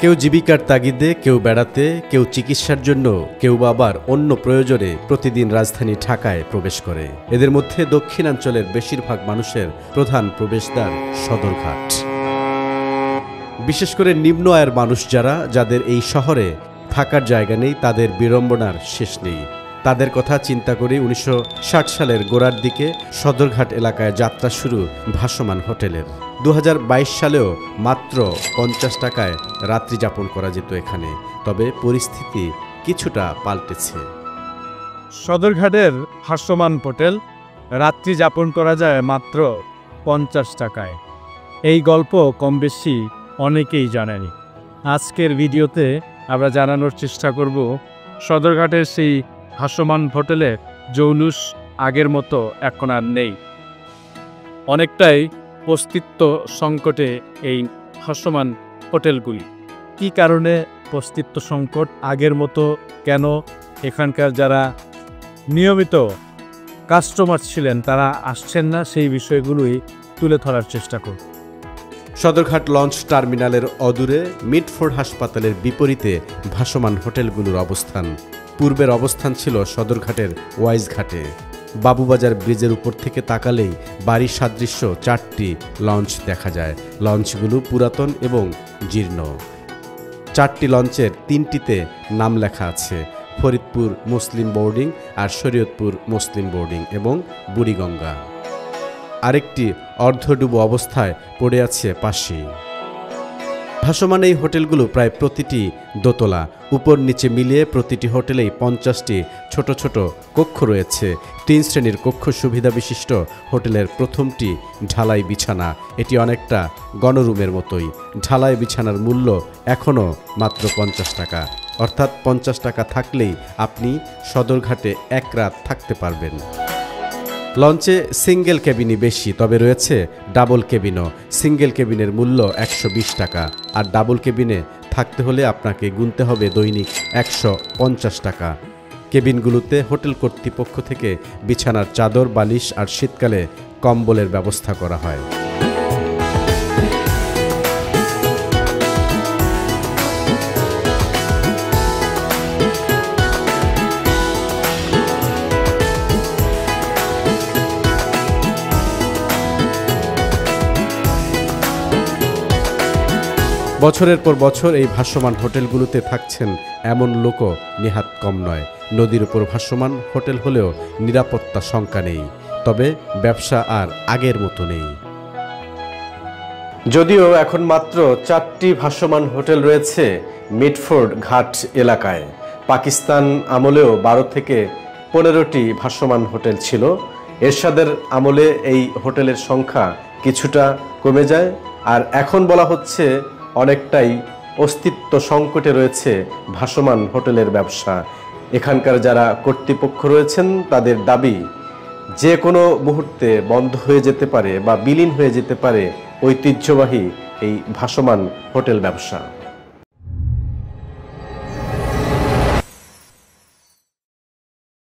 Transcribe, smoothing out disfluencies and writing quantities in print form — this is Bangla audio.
কেউ জীবিকার তাগিদে, কেউ বেড়াতে, কেউ চিকিৎসার জন্য, কেউ আবার অন্য প্রয়োজনে প্রতিদিন রাজধানী ঢাকায় প্রবেশ করে। এদের মধ্যে দক্ষিণাঞ্চলের বেশিরভাগ মানুষের প্রধান প্রবেশদ্বার সদরঘাট। বিশেষ করে নিম্ন আয়ের মানুষ যাদের এই শহরে থাকার জায়গা নেই, তাদের বিড়ম্বনার শেষ নেই। তাদের কথা চিন্তা করে 1960 সালের গোড়ার দিকে সদরঘাট এলাকায় যাত্রা শুরু ভাসমান হোটেলের। 2022 সালেও মাত্র 50 টাকায় রাত্রি যাপন করা যেত এখানে। তবে পরিস্থিতি কিছুটা পাল্টেছে। সদরঘাটের ভাসমান হোটেল রাত্রি যাপন করা যায় মাত্র 50 টাকায়। এই গল্প কম বেশি অনেকেই জানেনি। আজকের ভিডিওতে আমরা জানানোর চেষ্টা করব সদরঘাটের সেই ভাসমান হোটেলে জৌলুস আগের মতো এখন আর নেই। অনেকটাই অস্তিত্ব সংকটে এই ভাসমান হোটেলগুলি। কী কারণে অস্তিত্ব সংকট, আগের মতো কেন এখানকার যারা নিয়মিত কাস্টমার ছিলেন তারা আসছেন না, সেই বিষয়গুলোই তুলে ধরার চেষ্টা করব। সদরঘাট লঞ্চ টার্মিনালের অদূরে মিটফোর্ড হাসপাতালের বিপরীতে ভাসমান হোটেলগুলোর অবস্থান। পূর্বের অবস্থান ছিল সদরঘাটের ওয়াইজ ঘাটে। বাবুবাজার ব্রিজের উপর থেকে তাকালেই বাড়ির সাদৃশ্য 4টি লঞ্চ দেখা যায়। লঞ্চগুলো পুরাতন এবং জীর্ণ। 4টি লঞ্চের 3টিতে নাম লেখা আছে ফরিদপুর মুসলিম বোর্ডিং আর শরীয়তপুর মুসলিম বোর্ডিং এবং বুড়িগঙ্গা। আরেকটি অর্ধডুবো অবস্থায় পড়ে আছে পাশেই। ভাসমান এই হোটেলগুলো প্রায় প্রতিটি দোতলা, উপর নিচে মিলিয়ে প্রতিটি হোটেলেই 50টি ছোট ছোট কক্ষ রয়েছে। 3 শ্রেণীর কক্ষ সুবিধা বিশিষ্ট হোটেলের প্রথমটি ঢালাই বিছানা। এটি অনেকটা গণরুমের মতোই। ঢালাই বিছানার মূল্য এখনও মাত্র 50 টাকা, অর্থাৎ 50 টাকা থাকলেই আপনি সদরঘাটে এক রাত থাকতে পারবেন। লঞ্চে সিঙ্গেল কেবিনই বেশি, তবে রয়েছে ডাবল কেবিনও। সিঙ্গেল কেবিনের মূল্য 120 টাকা, আর ডাবল কেবিনে থাকতে হলে আপনাকে গুনতে হবে দৈনিক 150 টাকা। কেবিনগুলোতে হোটেল কর্তৃপক্ষ থেকে বিছানার চাদর, বালিশ আর শীতকালে কম্বলের ব্যবস্থা করা হয়। বছরের পর বছর এই ভাসমান হোটেলগুলোতে থাকছেন এমন লোকও নেহাত কম নয়। নদীর উপর ভাসমান হোটেল হলেও নিরাপত্তা শঙ্কা নেই, তবে ব্যবসা আর আগের মতো নেই। যদিও এখন মাত্র 4টি ভাসমান হোটেল রয়েছে মিটফোর্ড ঘাট এলাকায়। পাকিস্তান আমলেও 12 থেকে 15টি ভাসমান হোটেল ছিল। এরশাদের আমলে এই হোটেলের সংখ্যা কিছুটা কমে যায়, আর এখন বলা হচ্ছে অনেকটাই অস্তিত্ব সংকটে রয়েছে ভাসমান হোটেলের ব্যবসা। এখানকার যারা কর্তৃপক্ষ রয়েছেন তাদের দাবি যে কোনো মুহূর্তে বন্ধ হয়ে যেতে পারে বা বিলীন হয়ে যেতে পারে ঐতিহ্যবাহী এই ভাসমান হোটেল ব্যবসা।